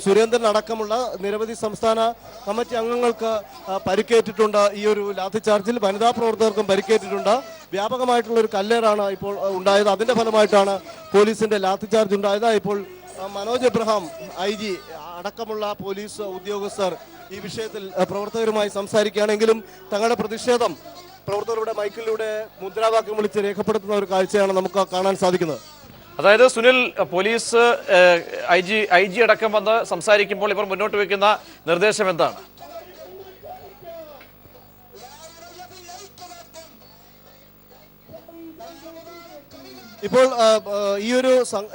സുരേന്ദ്രൻ അടക്കമുള്ള നിരവധി സംസ്ഥാന കമ്മിറ്റി അംഗങ്ങൾക്ക് പരിക്കേറ്റിട്ടുണ്ട്. ഈ ഒരു ലാത്തിചാർജിൽ വനിതാ പ്രവർത്തകർക്കും പരിക്കേറ്റിട്ടുണ്ട്. വ്യാപകമായിട്ടുള്ള ഒരു കല്ലേറാണ് ഇപ്പോൾ ഉണ്ടായത്. അതിന്റെ ഫലമായിട്ടാണ് പോലീസിന്റെ ലാത്തിചാർജ് ഉണ്ടായത്. ഇപ്പോൾ മനോജ് എബ്രഹാം IG അടക്കമുള്ള പോലീസ് ഉദ്യോഗസ്ഥർ ഈ വിഷയത്തിൽ പ്രവർത്തകരുമായി സംസാരിക്കുകയാണെങ്കിലും തങ്ങളുടെ പ്രതിഷേധം പ്രവർത്തകരുടെ മൈക്കിലൂടെ മുദ്രാവാക്യം വിളിച്ച് രേഖപ്പെടുത്തുന്ന ഒരു കാഴ്ചയാണ് നമുക്ക് കാണാൻ സാധിക്കുന്നത്. അതായത് സുനിൽ, പോലീസ് IG അടക്കം വന്ന് സംസാരിക്കുമ്പോൾ ഇവർ മുന്നോട്ട് വയ്ക്കുന്ന നിർദ്ദേശം എന്താണ്? ഇപ്പോൾ ഈ ഒരു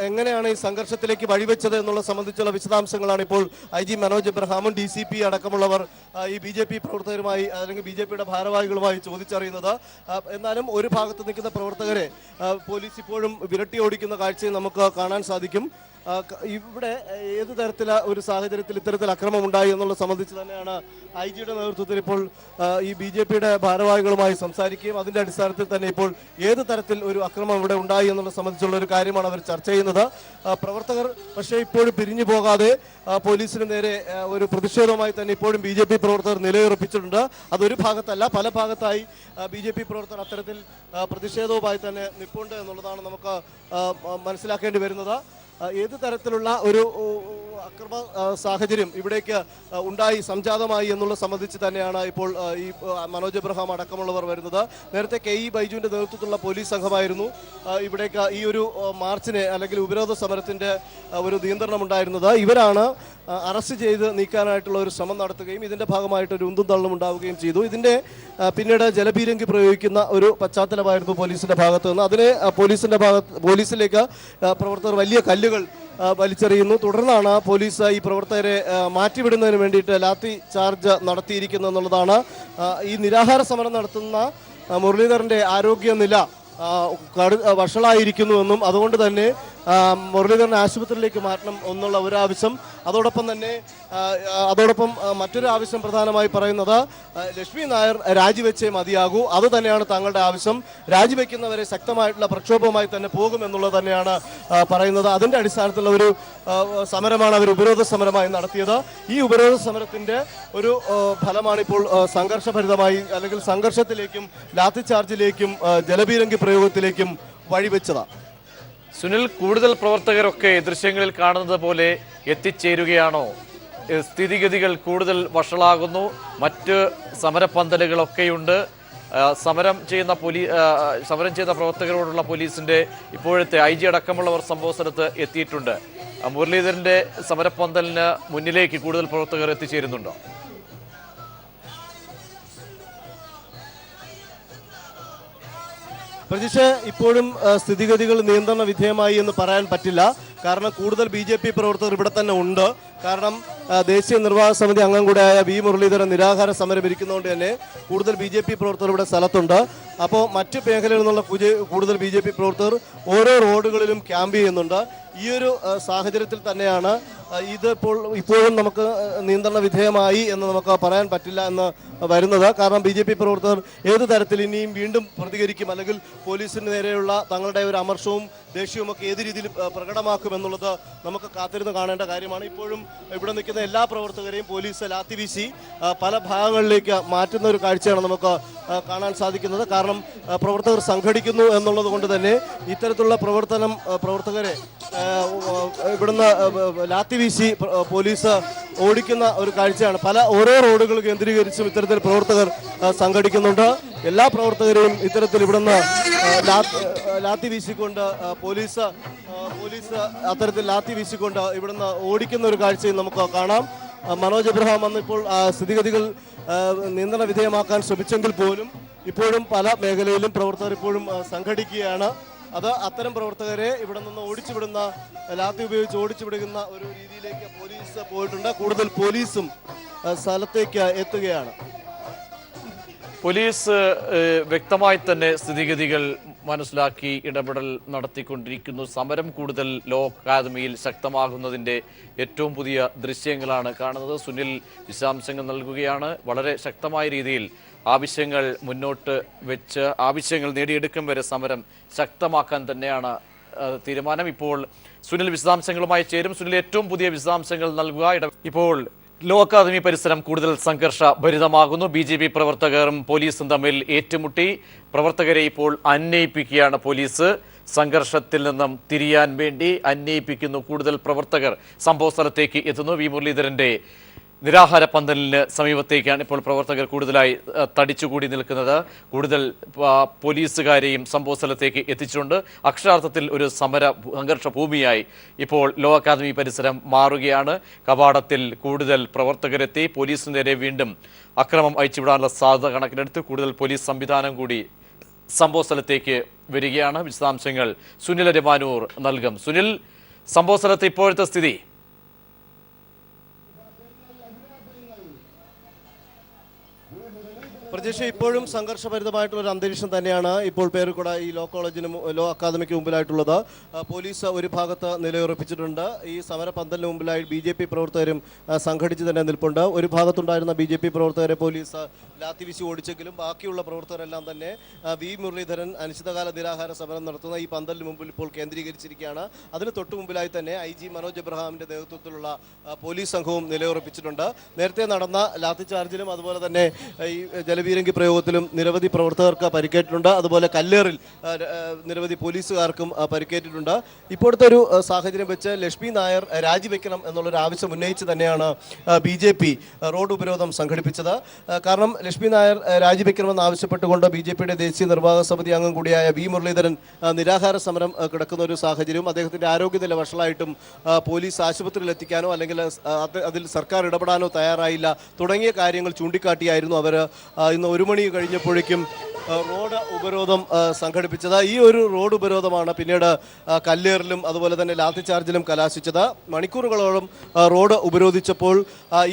എങ്ങനെയാണ് ഈ സംഘർഷത്തിലേക്ക് വഴിവെച്ചത് എന്നുള്ള സംബന്ധിച്ചുള്ള വിശദാംശങ്ങളാണ് ഇപ്പോൾ IG മനോജ് എബ്രഹാമും DCP അടക്കമുള്ളവർ ഈ BJP പ്രവർത്തകരുമായി അല്ലെങ്കിൽ BJPയുടെ ഭാരവാഹികളുമായി ചോദിച്ചറിയുന്നത്. എന്നാലും ഒരു ഭാഗത്ത് നിൽക്കുന്ന പ്രവർത്തകരെ പോലീസ് ഇപ്പോഴും വിരട്ടി ഓടിക്കുന്ന കാഴ്ചയും നമുക്ക് കാണാൻ സാധിക്കും. ഇവിടെ ഏത് തരത്തിലുള്ള ഒരു സാഹചര്യത്തിൽ ഇത്തരത്തിൽ അക്രമം ഉണ്ടായി എന്നുള്ളത് സംബന്ധിച്ച് തന്നെയാണ് IG-യുടെ നേതൃത്വത്തിൽ ഇപ്പോൾ ഈ BJPയുടെ ഭാരവാഹികളുമായി സംസാരിക്കുകയും അതിന്റെ അടിസ്ഥാനത്തിൽ തന്നെ ഇപ്പോൾ ഏത് തരത്തിൽ ഒരു അക്രമം ഇവിടെ ഉണ്ടായി എന്നുള്ളത് സംബന്ധിച്ചുള്ള ഒരു കാര്യമാണ് അവർ ചർച്ച ചെയ്യുന്നത്. പ്രവർത്തകർ പക്ഷേ ഇപ്പോഴും പിരിഞ്ഞു പോകാതെ പോലീസിന് നേരെ ഒരു പ്രതിഷേധവുമായി തന്നെ ഇപ്പോഴും BJP പ്രവർത്തകർ നിലയുറപ്പിച്ചിട്ടുണ്ട്. അതൊരു ഭാഗത്തല്ല, പല ഭാഗത്തായി BJP പ്രവർത്തകർ അത്തരത്തിൽ പ്രതിഷേധവുമായി തന്നെ നിൽപ്പുണ്ട് എന്നുള്ളതാണ് നമുക്ക് മനസ്സിലാക്കേണ്ടി വരുന്നത്. ഏത് തരത്തിലുള്ള ഒരു അക്രമ സാഹചര്യം ഇവിടേക്ക് ഉണ്ടായി സംജാതമായി എന്നുള്ള സംബന്ധിച്ച് തന്നെയാണ് ഇപ്പോൾ ഈ മനോജ് എബ്രഹാം അടക്കമുള്ളവർ വരുന്നത്. നേരത്തെ KE ബൈജുവിന്റെ നേതൃത്വത്തിലുള്ള പോലീസ് സംഘമായിരുന്നു ഇവിടേക്ക് ഈ ഒരു മാർച്ചിനെ അല്ലെങ്കിൽ ഉപരോധ സമരത്തിന്റെ ഒരു നിയന്ത്രണം ഉണ്ടായിരുന്നത്. ഇവരാണ് അറസ്റ്റ് ചെയ്ത് നീക്കാനായിട്ടുള്ള ഒരു ശ്രമം നടത്തുകയും ഇതിന്റെ ഭാഗമായിട്ട് ഒരു ഉന്തും തള്ളും ഉണ്ടാവുകയും ചെയ്തു. ഇതിന്റെ പിന്നീട് ജലപീരങ്കി പ്രയോഗിക്കുന്ന ഒരു പശ്ചാത്തലമായിരുന്നു പോലീസിന്റെ ഭാഗത്ത് നിന്ന്. അതിനെ പോലീസിലേക്ക് പ്രവർത്തകർ വലിയ കല്ലുകൾ വലിച്ചെറിയുന്നു. തുടർന്നാണ് പോലീസ് ഈ പ്രവർത്തകരെ മാറ്റിവിടുന്നതിന് വേണ്ടിയിട്ട് ലാത്തി ചാർജ് നടത്തിയിരിക്കുന്നത് എന്നുള്ളതാണ്. ഈ നിരാഹാര സമരം നടത്തുന്ന മുരളീധരന്റെ ആരോഗ്യനില വഷളായിരിക്കുന്നുവെന്നും അതുകൊണ്ട് തന്നെ മുരളീധരനെ ആശുപത്രിയിലേക്ക് മാറ്റണം എന്നുള്ള ഒരു ആവശ്യം, അതോടൊപ്പം മറ്റൊരു ആവശ്യം പ്രധാനമായി പറയുന്നത് ലക്ഷ്മി നായർ രാജിവെച്ചേ മതിയാകൂ, അത് തന്നെയാണ് തങ്ങളുടെ ആവശ്യം. രാജിവെക്കുന്നവരെ ശക്തമായിട്ടുള്ള പ്രക്ഷോഭവുമായി തന്നെ പോകുമെന്നുള്ളത് തന്നെയാണ് പറയുന്നത്. അതിന്റെ അടിസ്ഥാനത്തിലുള്ള ഒരു സമരമാണ് അവർ ഉപരോധ സമരമായി നടത്തിയത്. ഈ ഉപരോധ സമരത്തിന്റെ ഒരു ഫലമാണ് ഇപ്പോൾ സംഘർഷഭരിതമായി അല്ലെങ്കിൽ സംഘർഷത്തിലേക്കും ലാത്തിചാർജിലേക്കും ജലപീരങ്കി പ്രയോഗത്തിലേക്കും വഴിവെച്ചത്. സുനിൽ, കൂടുതൽ പ്രവർത്തകരൊക്കെ ദൃശ്യങ്ങളിൽ കാണുന്നത് പോലെ എത്തിച്ചേരുകയാണോ? സ്ഥിതിഗതികൾ കൂടുതൽ വഷളാകുന്നു. മറ്റ് സമരപ്പന്തലുകളൊക്കെയുണ്ട്. സമരം ചെയ്യുന്ന പ്രവർത്തകരോടുള്ള പോലീസിന്റെ ഇപ്പോഴത്തെ IG അടക്കമുള്ളവർ സംഭവ സ്ഥലത്ത് എത്തിയിട്ടുണ്ട്. മുരളീധരന്റെ സമരപ്പന്തലിന് മുന്നിലേക്ക് കൂടുതൽ പ്രവർത്തകർ എത്തിച്ചേരുന്നുണ്ടോ? പ്രതീക്ഷ, ഇപ്പോഴും സ്ഥിതിഗതികൾ നിയന്ത്രണ വിധേയമായി എന്ന് പറയാൻ പറ്റില്ല. കാരണം കൂടുതൽ BJP പ്രവർത്തകർ ഇവിടെ തന്നെ ഉണ്ട്. കാരണം ദേശീയ നിർവാഹക സമിതി അംഗം കൂടെയായ V മുരളീധരൻ നിരാഹാര സമരം ഇരിക്കുന്നതുകൊണ്ട് തന്നെ കൂടുതൽ BJP പ്രവർത്തകർ ഇവിടെ സ്ഥലത്തുണ്ട്. അപ്പോൾ മറ്റ് മേഖലകളിൽ നിന്നുള്ള കൂടുതൽ BJP പ്രവർത്തകർ ഓരോ റോഡുകളിലും ക്യാമ്പ് ചെയ്യുന്നുണ്ട്. ഈ ഒരു സാഹചര്യത്തിൽ തന്നെയാണ് ഇപ്പോഴും നമുക്ക് നിയന്ത്രണ വിധേയമായി എന്ന് നമുക്ക് പറയാൻ പറ്റില്ല എന്ന് വരുന്നത്. കാരണം BJP പ്രവർത്തകർ ഏത് തരത്തിൽ ഇനിയും വീണ്ടും പ്രതികരിക്കും, അല്ലെങ്കിൽ പോലീസിന് നേരെയുള്ള തങ്ങളുടെ ഒരു അമർഷവും ദേഷ്യവുമൊക്കെ ഏത് രീതിയിൽ പ്രകടമാക്കുമെന്നുള്ളത് നമുക്ക് കാത്തിരുന്ന് കാണേണ്ട കാര്യമാണ്. ഇപ്പോഴും ഇവിടെ നിൽക്കുന്ന എല്ലാ പ്രവർത്തകരെയും പോലീസ് ലാത്തി വീശി പല ഭാഗങ്ങളിലേക്ക് മാറ്റുന്ന ഒരു കാഴ്ചയാണ് നമുക്ക് കാണാൻ സാധിക്കുന്നത്. കാരണം പ്രവർത്തകർ സംഘടിക്കുന്നു എന്നുള്ളത് കൊണ്ട് തന്നെ ഇത്തരത്തിലുള്ള പ്രവർത്തകരെ ഇവിടുന്ന് ലാത്തി വീശി പോലീസ് ഓടിക്കുന്ന ഒരു കാഴ്ചയാണ്. ഓരോ റോഡുകൾ കേന്ദ്രീകരിച്ചും ഇത്തരത്തിൽ പ്രവർത്തകർ സംഘടിക്കുന്നുണ്ട്. എല്ലാ പ്രവർത്തകരെയും ഇത്തരത്തിൽ ഇവിടുന്ന് ലാത്തി വീശിക്കൊണ്ട് പോലീസ് അത്തരത്തിൽ ലാത്തി വീശിക്കൊണ്ട് ഇവിടുന്ന് ഓടിക്കുന്ന ഒരു കാഴ്ചയും നമുക്ക് കാണാം. മനോജ് എബ്രഹാം വന്ന് ഇപ്പോൾ സ്ഥിതിഗതികൾ നിയന്ത്രണ വിധേയമാക്കാൻ ശ്രമിച്ചെങ്കിൽ പോലും ഇപ്പോഴും പല മേഖലയിലും പ്രവർത്തകർ ഇപ്പോഴും സംഘടിക്കുകയാണ്. അത്തരം പ്രവർത്തകരെ ഇവിടെ നിന്ന് ഓടിച്ചുവിടുന്ന, ലാത്തി ഉപയോഗിച്ച് ഓടിച്ചുവിടുന്ന ഒരു രീതിയിലേക്ക് പോലീസ് പോയിട്ടുണ്ട്. കൂടുതൽ പോലീസും സ്ഥലത്തേക്ക് എത്തുകയാണ്. പോലീസ് വ്യക്തമായി തന്നെ സ്ഥിതിഗതികൾ മനസ്സിലാക്കി ഇടപെടൽ നടത്തിക്കൊണ്ടിരിക്കുന്നു. സമരം കൂടുതൽ ലോ അക്കാദമിയിൽ ശക്തമാകുന്നതിൻ്റെ ഏറ്റവും പുതിയ ദൃശ്യങ്ങളാണ് കാണുന്നത്. സുനിൽ വിശദാംശങ്ങൾ നൽകുകയാണ്. വളരെ ശക്തമായ രീതിയിൽ ആവശ്യങ്ങൾ മുന്നോട്ട് വെച്ച് ആവശ്യങ്ങൾ നേടിയെടുക്കും വരെ സമരം ശക്തമാക്കാൻ തന്നെയാണ് തീരുമാനം. ഇപ്പോൾ സുനിൽ വിശദാംശങ്ങളുമായി ചേരും. സുനിൽ, ഏറ്റവും പുതിയ വിശദാംശങ്ങൾ നൽകുക. ഇപ്പോൾ ലോ അക്കാദമി പരിസരം കൂടുതൽ സംഘർഷഭരിതമാകുന്നു. BJP പ്രവർത്തകരും പോലീസും തമ്മിൽ ഏറ്റുമുട്ടി. പ്രവർത്തകരെ ഇപ്പോൾ അന്വയിപ്പിക്കുകയാണ് പോലീസ്. സംഘർഷത്തിൽ നിന്നും തിരിയാൻ വേണ്ടി അന്വയിപ്പിക്കുന്നു. കൂടുതൽ പ്രവർത്തകർ സംഭവ സ്ഥലത്തേക്ക് എത്തുന്നു. വി മുരളീധരന്റെ നിരാഹാര പന്തലിന് സമീപത്തേക്കാണ് ഇപ്പോൾ പ്രവർത്തകർ കൂടുതലായി തടിച്ചുകൂടി നിൽക്കുന്നത്. കൂടുതൽ പോലീസുകാരെയും സംഭവ സ്ഥലത്തേക്ക് എത്തിച്ചിട്ടുണ്ട്. അക്ഷരാർത്ഥത്തിൽ ഒരു സംഘർഷ ഭൂമിയായി ഇപ്പോൾ ലോ അക്കാദമി പരിസരം മാറുകയാണ്. കവാടത്തിൽ കൂടുതൽ പ്രവർത്തകരെത്തി. പോലീസിന് നേരെ വീണ്ടും അക്രമം അയച്ചുവിടാനുള്ള സാധ്യത കണക്കിലെടുത്ത് കൂടുതൽ പോലീസ് സംവിധാനം കൂടി സംഭവ സ്ഥലത്തേക്ക് വരികയാണ്. വിശദാംശങ്ങൾ സുനിൽ രമാനൂർ നൽകും. സുനിൽ, സംഭവ സ്ഥലത്ത് ഇപ്പോഴത്തെ സ്ഥിതി? പ്രതീക്ഷ ഇപ്പോഴും സംഘർഷഭരിതമായിട്ടുള്ള ഒരു അന്തരീക്ഷം തന്നെയാണ് ഇപ്പോൾ പേരുക്കുട ഈ ലോ അക്കാദമിക്ക് മുമ്പിലായിട്ടുള്ളത്. പോലീസ് ഒരു ഭാഗത്ത് നിലയുറപ്പിച്ചിട്ടുണ്ട്. ഈ സമരപന്തലിന് മുമ്പിലായി BJP പ്രവർത്തകരും സംഘടിച്ച് തന്നെ നിൽപ്പുണ്ട്. ഒരു ഭാഗത്തുണ്ടായിരുന്ന BJP പ്രവർത്തകരെ പോലീസ് ലാത്തി വീശി ഓടിച്ചെങ്കിലും ബാക്കിയുള്ള പ്രവർത്തകരെല്ലാം തന്നെ വി മുരളീധരൻ അനിശ്ചിതകാല നിരാഹാര സമരം നടത്തുന്ന ഈ പന്തലിന് മുമ്പിൽ ഇപ്പോൾ കേന്ദ്രീകരിച്ചിരിക്കുകയാണ്. അതിന് തൊട്ടു മുമ്പിലായി തന്നെ IG മനോജ് എബ്രഹാമിന്റെ നേതൃത്വത്തിലുള്ള പോലീസ് സംഘവും നിലയുറപ്പിച്ചിട്ടുണ്ട്. നേരത്തെ നടന്ന ലാത്തി ചാർജിലും അതുപോലെ തന്നെ ഈ ജലപീരങ്കി പ്രയോഗത്തിലും നിരവധി പ്രവർത്തകർക്ക് പരിക്കേറ്റിട്ടുണ്ട്. അതുപോലെ കല്ലേറിൽ നിരവധി പോലീസുകാർക്കും പരിക്കേറ്റിട്ടുണ്ട്. ഇപ്പോഴത്തെ ഒരു സാഹചര്യം വെച്ച് ലക്ഷ്മി നായർ രാജിവെക്കണം എന്നുള്ളൊരു ആവശ്യം ഉന്നയിച്ച് തന്നെയാണ് BJP റോഡ് ഉപരോധം സംഘടിപ്പിച്ചത്. കാരണം ലക്ഷ്മി നായർ രാജിവെക്കണമെന്ന് ആവശ്യപ്പെട്ടുകൊണ്ട് BJPയുടെ ദേശീയ നിർവാഹക സമിതി അംഗം കൂടിയായ വി മുരളീധരൻ നിരാഹാര സമരം കിടക്കുന്ന ഒരു സാഹചര്യവും അദ്ദേഹത്തിൻ്റെ ആരോഗ്യനില വഷളായിട്ടും പോലീസ് ആശുപത്രിയിൽ എത്തിക്കാനോ അല്ലെങ്കിൽ അതിൽ സർക്കാർ ഇടപെടാനോ തയ്യാറായില്ല തുടങ്ങിയ കാര്യങ്ങൾ ചൂണ്ടിക്കാട്ടിയായിരുന്നു അവർ ഇന്ന് 1 മണി കഴിഞ്ഞപ്പോഴേക്കും റോഡ് ഉപരോധം സംഘടിപ്പിച്ചത്. ഈ ഒരു റോഡ് ഉപരോധമാണ് പിന്നീട് കല്ലേറിലും അതുപോലെ തന്നെ ലാത്തി ചാർജിലും കലാശിച്ചത്. മണിക്കൂറുകളോളം റോഡ് ഉപരോധിച്ചപ്പോൾ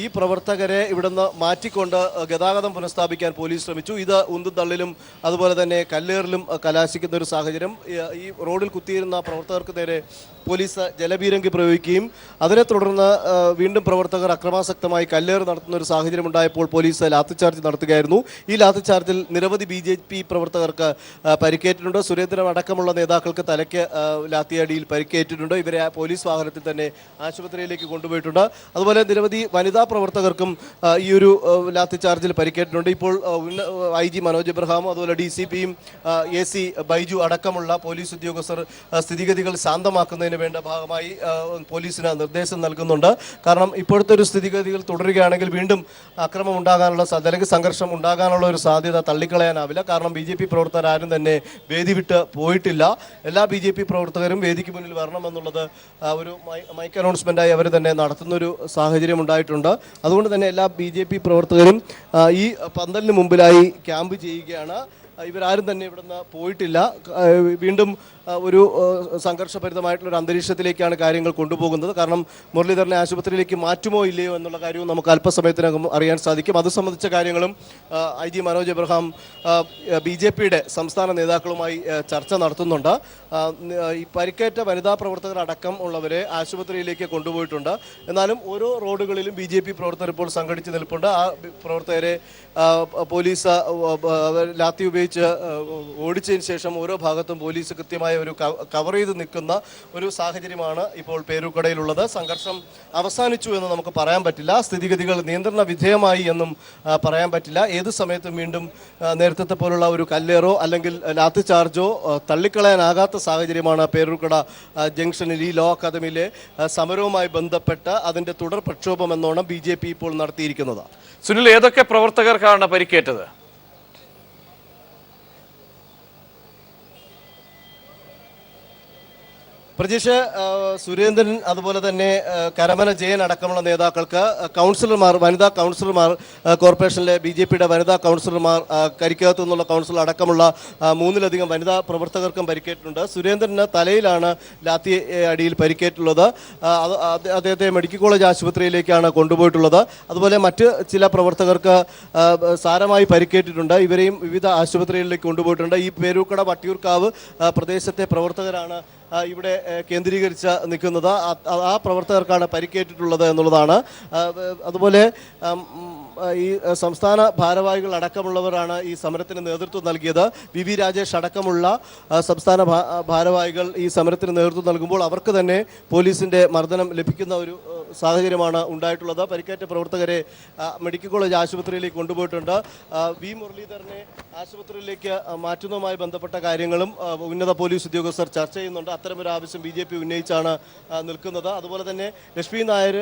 ഈ പ്രവർത്തകരെ ഇവിടുന്ന് മാറ്റിക്കൊണ്ട് ഗതാഗതം പുനഃസ്ഥാപിക്കാൻ പോലീസ് ശ്രമിച്ചു. ഇത് ഉന്തും തള്ളിലും അതുപോലെ തന്നെ കല്ലേറിലും കലാശിക്കുന്ന ഒരു സാഹചര്യം. ഈ റോഡിൽ കുത്തിയിരുന്ന പ്രവർത്തകർക്ക് നേരെ പോലീസ് ജലപീരങ്കി പ്രയോഗിക്കുകയും അതിനെ തുടർന്ന് വീണ്ടും പ്രവർത്തകർ അക്രമാസക്തമായി കല്ലേറ് നടത്തുന്ന ഒരു സാഹചര്യം ഉണ്ടായപ്പോൾ പോലീസ് ലാത്തിച്ചാർജ് നടത്തുകയായിരുന്നു. ഈ ലാത്തിച്ചാർജിൽ നിരവധി BJP പ്രവർത്തകർക്ക് പരിക്കേറ്റിട്ടുണ്ട്. സുരേന്ദ്രൻ അടക്കമുള്ള നേതാക്കൾക്ക് തലയ്ക്ക് ലാത്തിയടിയിൽ പരിക്കേറ്റിട്ടുണ്ട്. ഇവരെ പോലീസ് വാഹനത്തിൽ തന്നെ ആശുപത്രിയിലേക്ക് കൊണ്ടുപോയിട്ടുണ്ട്. അതുപോലെ നിരവധി വനിതാ പ്രവർത്തകർക്കും ഈ ഒരു ലാത്തിച്ചാർജിൽ പരിക്കേറ്റിട്ടുണ്ട്. ഇപ്പോൾ IG മനോജ് എബ്രഹാമും അതുപോലെ DCPയും AC ബൈജു അടക്കമുള്ള പോലീസ് ഉദ്യോഗസ്ഥർ സ്ഥിതിഗതികൾ ശാന്തമാക്കുന്നതിന് വേണ്ട ഭാഗമായി പോലീസിന് നിർദ്ദേശം നൽകുന്നുണ്ട്. കാരണം ഇപ്പോഴത്തെ ഒരു സ്ഥിതിഗതികൾ തുടരുകയാണെങ്കിൽ വീണ്ടും അക്രമം ഉണ്ടാകാനുള്ള അല്ലെങ്കിൽ സംഘർഷം ഉണ്ടാകാനുള്ള ഒരു സാധ്യത തള്ളിക്കളയാനാവില്ല. കാരണം BJP പ്രവർത്തകർ ആരും തന്നെ വേദി വിട്ട് പോയിട്ടില്ല. എല്ലാ BJP പ്രവർത്തകരും വേദിക്ക് മുന്നിൽ വരണമെന്നുള്ളത് ഒരു മൈക്ക് അനൗൺസ്മെന്റായി അവർ തന്നെ നടത്തുന്നൊരു സാഹചര്യം ഉണ്ടായിട്ടുണ്ട്. അതുകൊണ്ട് തന്നെ എല്ലാ BJP പ്രവർത്തകരും ഈ പന്തലിന് മുമ്പിലായി ക്യാമ്പ് ചെയ്യുകയാണ്. ഇവരാരും തന്നെ ഇവിടുന്ന് പോയിട്ടില്ല. വീണ്ടും ഒരു സംഘർഷഭരിതമായിട്ടുള്ള ഒരു അന്തരീക്ഷത്തിലേക്കാണ് കാര്യങ്ങൾ കൊണ്ടുപോകുന്നത്. കാരണം മുരളീധരനെ ആശുപത്രിയിലേക്ക് മാറ്റുമോ ഇല്ലയോ എന്നുള്ള കാര്യവും നമുക്ക് അല്പസമയത്തിനകം അറിയാൻ സാധിക്കും. അത് സംബന്ധിച്ച കാര്യങ്ങളും IG മനോജ് എബ്രഹാം BJPയുടെ സംസ്ഥാന നേതാക്കളുമായി ചർച്ച നടത്തുന്നുണ്ട്. ഈ പരിക്കേറ്റ വനിതാ പ്രവർത്തകർ അടക്കം ഉള്ളവരെ ആശുപത്രിയിലേക്ക് കൊണ്ടുപോയിട്ടുണ്ട്. എന്നാലും ഓരോ റോഡുകളിലും BJP പ്രവർത്തകർ ഇപ്പോൾ സംഘടിച്ച് നിൽപ്പുണ്ട്. ആ പ്രവർത്തകരെ പോലീസ് ലാത്തി ഉപയോഗിച്ച് ഓടിച്ചതിന് ശേഷം ഓരോ ഭാഗത്തും പോലീസ് കൃത്യമായ ഒരു കവർ ചെയ്ത് നിൽക്കുന്ന ഒരു സാഹചര്യമാണ് ഇപ്പോൾ പേരൂർക്കടയിലുള്ളത്. സംഘർഷം അവസാനിച്ചു എന്ന് നമുക്ക് പറയാൻ പറ്റില്ല. സ്ഥിതിഗതികൾ നിയന്ത്രണ വിധേയമായി എന്നും പറയാൻ പറ്റില്ല. ഏത് സമയത്തും വീണ്ടും നേരത്തെ പോലുള്ള ഒരു കല്ലേറോ അല്ലെങ്കിൽ ലാത്തി ചാർജോ തള്ളിക്കളയാനാകാത്ത സാഹചര്യമാണ് പേരൂർക്കട ജംഗ്ഷനിൽ ഈ ലോ അക്കാദമിയിലെ സമരവുമായി ബന്ധപ്പെട്ട് അതിൻ്റെ തുടർ പ്രക്ഷോഭം എന്നോണം BJP ഇപ്പോൾ നടത്തിയിരിക്കുന്നത്. സുനിൽ, ഏതൊക്കെ പ്രവർത്തകർക്കാണ് പരിക്കേറ്റത്? പ്രജീഷ്, സുരേന്ദ്രൻ അതുപോലെ തന്നെ കരമന ജയൻ അടക്കമുള്ള നേതാക്കൾക്ക് കൗൺസിലർമാർ, വനിതാ കൗൺസിലർമാർ, കോർപ്പറേഷനിലെ BJPയുടെ വനിതാ കൗൺസിലർമാർ, കരിക്കകത്തു നിന്നുള്ള കൗൺസിലർ അടക്കമുള്ള 3ലധികം വനിതാ പ്രവർത്തകർക്കും പരിക്കേറ്റിട്ടുണ്ട്. സുരേന്ദ്രന് തലയിലാണ് ലാത്തി അടിയിൽ പരിക്കേറ്റുള്ളത്. അദ്ദേഹത്തെ മെഡിക്കൽ കോളേജ് ആശുപത്രിയിലേക്കാണ് കൊണ്ടുപോയിട്ടുള്ളത്. അതുപോലെ മറ്റ് ചില പ്രവർത്തകർക്ക് സാരമായി പരിക്കേറ്റിട്ടുണ്ട്. ഇവരെയും വിവിധ ആശുപത്രികളിലേക്ക് കൊണ്ടുപോയിട്ടുണ്ട്. ഈ പേരൂർക്കട വട്ടിയൂർക്കാവ് പ്രദേശത്തെ പ്രവർത്തകരാണ് ഇവിടെ കേന്ദ്രീകരിച്ച് നിൽക്കുന്നത്. ആ പ്രവർത്തകർക്കാണ് പരിക്കേറ്റിട്ടുള്ളത് എന്നുള്ളതാണ്. അതുപോലെ ഈ സംസ്ഥാന ഭാരവാഹികൾ അടക്കമുള്ളവരാണ് ഈ സമരത്തിന് നേതൃത്വം നൽകിയത്. VV രാജേഷ് അടക്കമുള്ള സംസ്ഥാന ഭാരവാഹികൾ ഈ സമരത്തിന് നേതൃത്വം നൽകുമ്പോൾ അവർക്ക് തന്നെ പോലീസിൻ്റെ മർദ്ദനം ലഭിക്കുന്ന ഒരു സാഹചര്യമാണ് ഉണ്ടായിട്ടുള്ളത്. പരിക്കേറ്റ പ്രവർത്തകരെ മെഡിക്കൽ കോളേജ് ആശുപത്രിയിലേക്ക് കൊണ്ടുപോയിട്ടുണ്ട്. V മുരളീധരനെ ആശുപത്രിയിലേക്ക് മാറ്റുന്നതുമായി ബന്ധപ്പെട്ട കാര്യങ്ങളും ഉന്നത പോലീസ് ഉദ്യോഗസ്ഥർ ചർച്ച ചെയ്യുന്നുണ്ട്. അത്തരമൊരു ആവശ്യം BJP ഉന്നയിച്ചാണ് നിൽക്കുന്നത്. അതുപോലെ തന്നെ ലക്ഷ്മി നായർ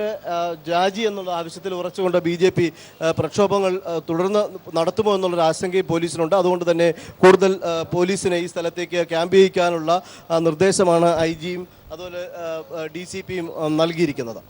രാജി എന്നുള്ള ആവശ്യത്തിൽ ഉറച്ചുകൊണ്ട് BJP പ്രക്ഷോഭങ്ങൾ തുടർന്ന് നടത്തുമോ എന്നുള്ളൊരു ആശങ്കയും പോലീസിനുണ്ട്. അതുകൊണ്ട് തന്നെ കൂടുതൽ പോലീസിനെ ഈ സ്ഥലത്തേക്ക് ക്യാമ്പ് ചെയ്യിക്കാനുള്ള നിർദ്ദേശമാണ് IG യും അതുപോലെ DCP യും നൽകിയിരിക്കുന്നത്.